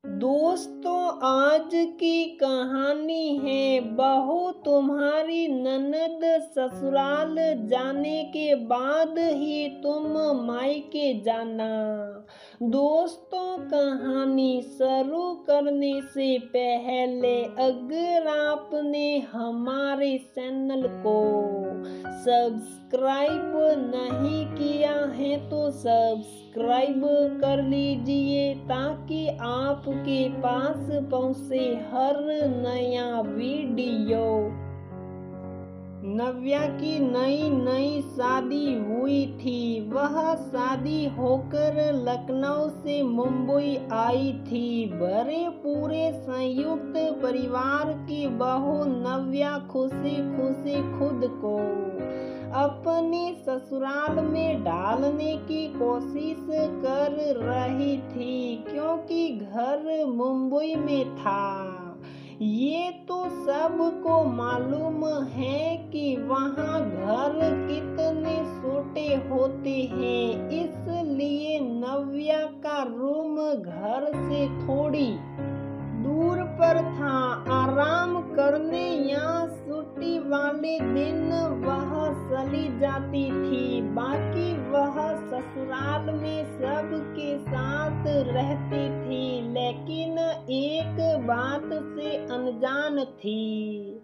दोस्तों, आज की कहानी है बहू तुम्हारी ननद ससुराल जाने के बाद ही तुम मायके जाना। दोस्तों, कहानी शुरू करने से पहले अगर आपने हमारे चैनल को सब्सक्राइब नहीं किया है तो सब्सक्राइब कर लीजिए ताकि आपके पास पहुंचे हर नया वीडियो। नव्या की नई नई शादी हुई थी। वह शादी होकर लखनऊ से मुंबई आई थी। भरे पूरे संयुक्त परिवार की बहू नव्या खुशी खुशी खुद को अपने ससुराल में डालने की कोशिश कर रही थी, क्योंकि घर मुंबई में था। ये तो सबको मालूम है कि वहाँ घर कितने छोटे होते हैं, इसलिए नव्या का रूम घर से थोड़ी दूर पर था। आराम करने या छुट्टी वाले दिन वह चली जाती थी, बाकी वह ससुराल में सबके साथ रहती थी, लेकिन एक बात से अनजान थी।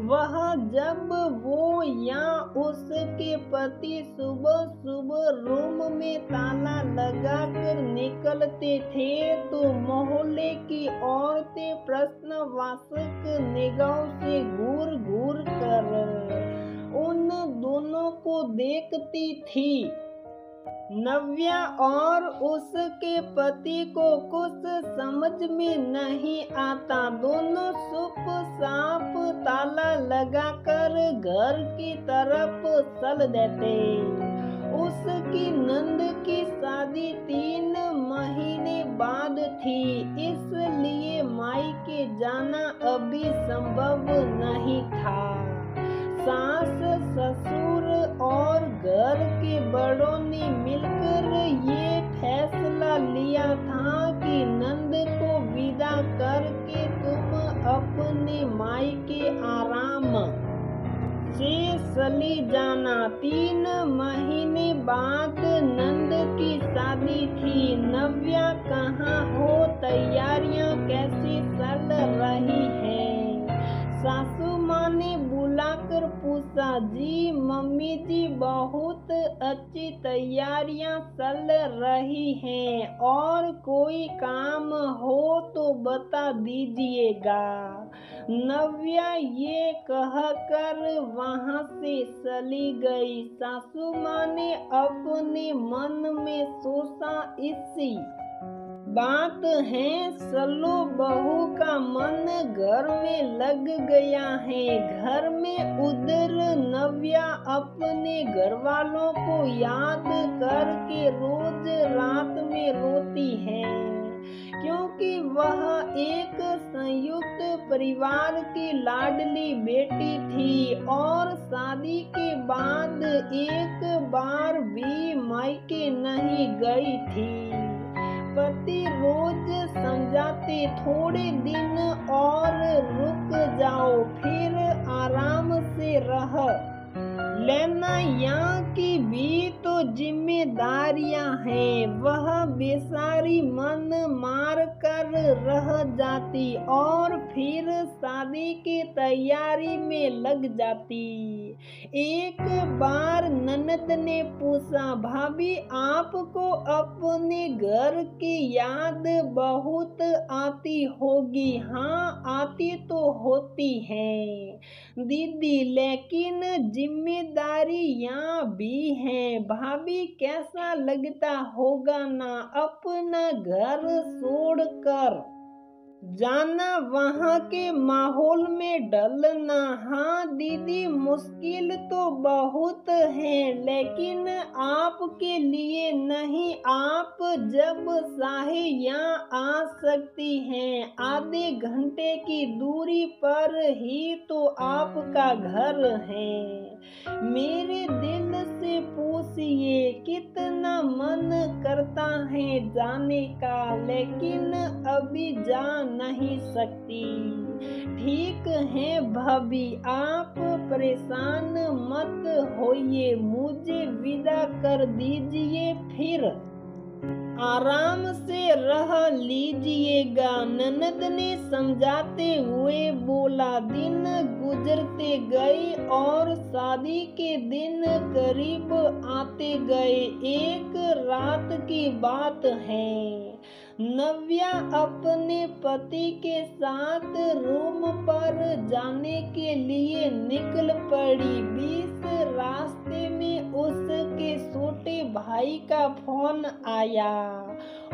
वह जब वो या उसके पति सुबह सुबह रूम में ताला लगाकर निकलते थे तो मोहल्ले की औरतें प्रश्नवाचक निगाहों से घूर घूर कर उन दोनों को देखती थी। नव्या और उसके पति को कुछ समझ में नहीं आता। दोनों चुपचाप ताला लगाकर घर की तरफ चल देते। उसकी नंद की शादी 3 महीने बाद थी, इसलिए मायके जाना अभी संभव नहीं था। सास ससुर और घर के बड़ों ने मिलकर ये फैसला लिया था कि नंद को विदा करके तुम अपने मायके आराम से चली जाना। 3 महीने बाद नंद की शादी थी। नव्या कहाँ हो, तैयारियां कैसी चल रही है? सासू माँ ने बुलाकर पूछा। जी मम्मी जी, बहुत अच्छी तैयारियां चल रही हैं, और कोई काम हो तो बता दीजिएगा। नव्या ये कहकर वहां से चली गई। सासू माँ ने अपने मन में सोचा, इसी बात है, चलो बहू का मन घर में लग गया है। घर में उधर नव्या अपने घर वालों को याद करके रोज रात में रोती है, क्योंकि वह एक संयुक्त परिवार की लाडली बेटी थी और शादी के बाद एक बार भी मायके नहीं गई थी। पति रोज समझाते, थोड़े दिन और रुक जाओ, फिर आराम से रह लेना, यहाँ की भी तो जिम्मेदारियां हैं। वह बेचारी मन मार कर रह जाती और फिर शादी की तैयारी में लग जाती। एक बार ननद ने पूछा, भाभी आपको अपने घर की याद बहुत आती होगी? हाँ, आती तो होती है दीदी, लेकिन जिम्मेदारियां भी हैं। भाभी कैसा लगता होगा ना अपना घर छोड़कर जाना, वहाँ के माहौल में ढलना। हाँ दीदी, मुश्किल तो बहुत है, लेकिन आपके लिए नहीं। आप जब चाहे यहाँ आ सकती हैं। आधे घंटे की दूरी पर ही तो आपका घर है। मेरे दिल से पूछिए, कितना मन करता है जाने का, लेकिन अभी जा नहीं सकती। ठीक है भाभी, आप परेशान मत होइए, मुझे विदा कर दीजिए, फिर आराम से रह लीजिएगा। ननद ने समझाते हुए बोला। दिन गुजरते गए और शादी के दिन करीब आते गए। एक रात की बात है, नव्या अपने पति के साथ रूम पर जाने के लिए निकल पड़ी। बीच रास्ते में उसके छोटे भाई का फोन आया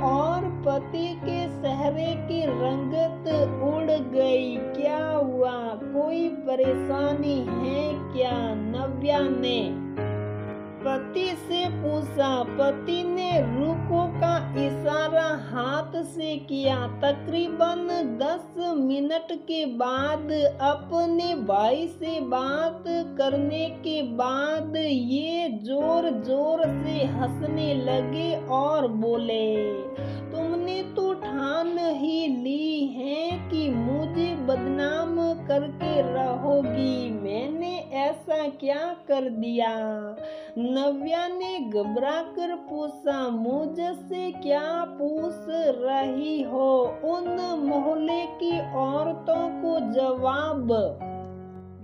और पति के चेहरे की रंगत उड़ गई। क्या हुआ, कोई परेशानी है क्या? नव्या ने पति से पूछा। पति ने रुको का इशारा हाथ से किया। तकरीबन 10 मिनट के बाद अपने भाई से बात करने के बाद ये जोर जोर से हंसने लगे और बोले, तुमने तो ठान ही ली है कि मुझे बदनाम करके रहोगी। मैंने ऐसा क्या कर दिया? नव्या ने घबरा कर पूछा। मुझसे क्या पूछ रही हो? उन मोहल्ले की औरतों को जवाब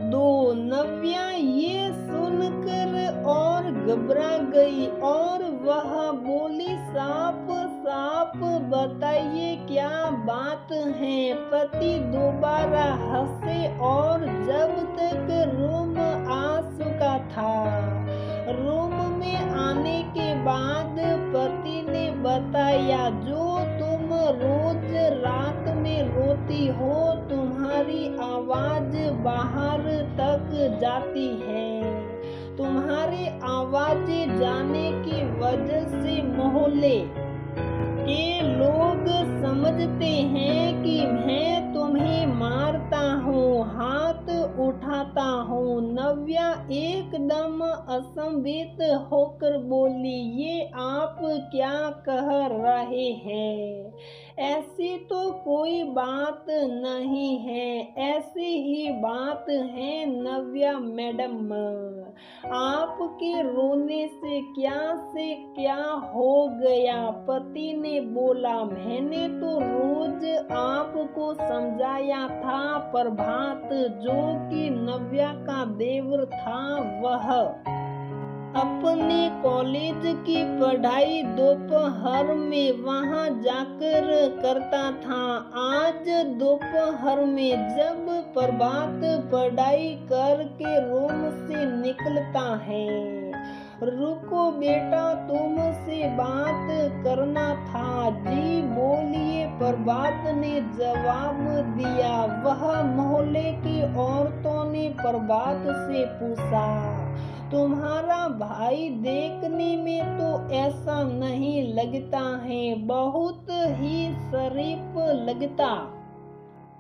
दो। नव्या ये सुनकर और घबरा गई और वह बोली, साफ साफ बताइए क्या बात है? पति दोबारा हंसे और जब तक रूम आ चुका था, रूम में आने के बाद पति ने बताया, जो तुम रोज रात में रोती हो, तुम्हारी आवाज बाहर तक जाती है। तुम्हारी आवाजें जाने की वजह से मोहल्ले के लोग समझते हैं कि मैं तुम्हें मारता हूँ, हाथ उठाता हूँ। नव्या एकदम असंभवित होकर बोली, ये आप क्या कह रहे हैं? ऐसी तो कोई बात नहीं है। ऐसी ही बात है नव्या मैडम। आपके रोने से क्या हो गया? पति ने बोला, मैंने तो रोज आपको समझाया था। प्रभात, जो कि नव्या का देवर था, वह अपने कॉलेज की पढ़ाई दोपहर में वहां जाकर करता था। आज दोपहर में जब प्रभात पढ़ाई करके रूम से निकलता है, रुको बेटा, तुमसे बात करना था। जी बोलिए, प्रभात ने जवाब दिया। वह मोहल्ले की औरतों ने प्रभात से पूछा, तुम्हारा भाई देखने में तो ऐसा नहीं लगता है, बहुत ही शरीफ लगता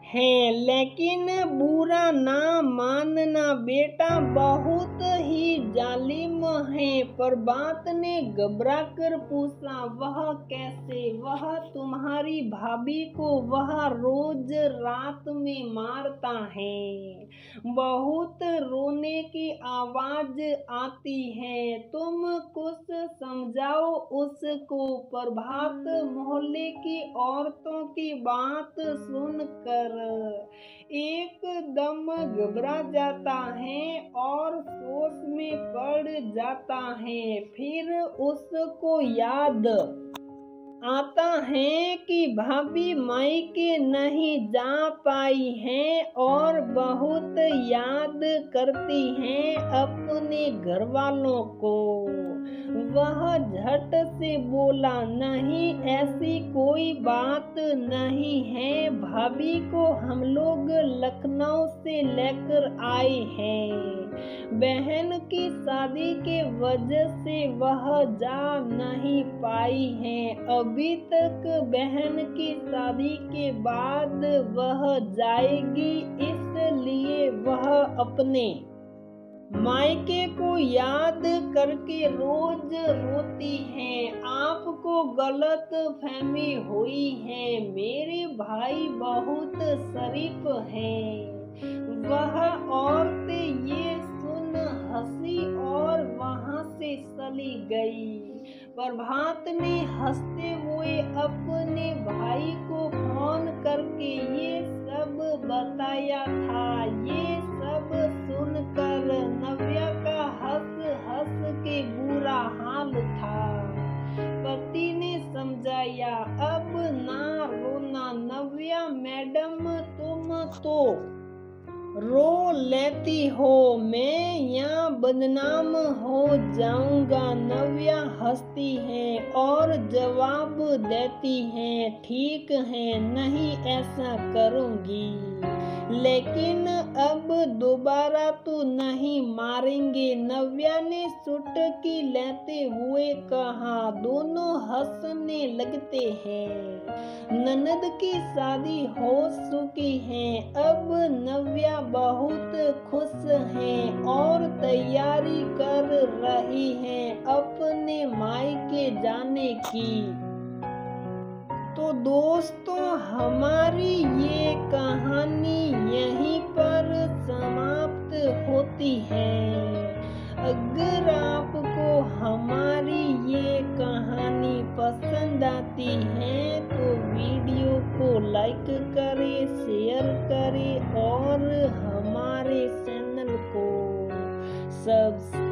है, लेकिन बुरा ना मानना बेटा, बहुत ही जालिम है। प्रभात ने घबरा कर पूछा, वह कैसे? वह तुम्हारी भाभी को वह रोज रात में मारता है, बहुत रोने की आवाज आती है, तुम कुछ समझाओ उसको। प्रभात मोहल्ले की औरतों की बात सुनकर एकदम घबरा जाता है और सोच में पड़ जाता है। फिर उसको याद आता है कि भाभी मायके नहीं जा पाई हैं और बहुत याद करती हैं अपने घर वालों को। वह झट से बोला, नहीं ऐसी कोई बात नहीं है, भाभी को हम लोग लखनऊ से लेकर आए हैं। बहन की शादी के वजह से वह जा नहीं पाई है। अभी तक बहन की शादी के बाद वह जाएगी, इसलिए वह अपने मायके को याद करके रोज रोती है। आपको गलत फहमी हुई है, मेरे भाई बहुत शरीफ हैं। वह औरतें ये सुन हंसी और वहां से चली गई। प्रभात ने हंसते हुए अपने भाई को फोन करके ये सब बताया था। ये सब सुनकर नव्या का हंस हंस के बुरा हाल था। पति ने समझाया, अब ना रोना नव्या मैडम, तुम तो रो लेती हो, मैं यहाँ बदनाम हो जाऊंगा। नव्या हंसती है और जवाब देती है, ठीक है, नहीं ऐसा करूंगी, लेकिन अब दोबारा तो नहीं मारेंगे। नव्या ने चुटकी लेते हुए कहा। दोनों हंसने लगते हैं। ननद की शादी हो चुकी है। अब नव्या बहुत खुश है और तैयारी कर रही है अपने मायके जाने की। तो दोस्तों, हमारी ये कहानी यहीं पर समाप्त होती है। अगर आपको हमारी ये कहानी पसंद आती है तो वीडियो को लाइक करें, शेयर करें और हमारे चैनल को सब्सक्राइब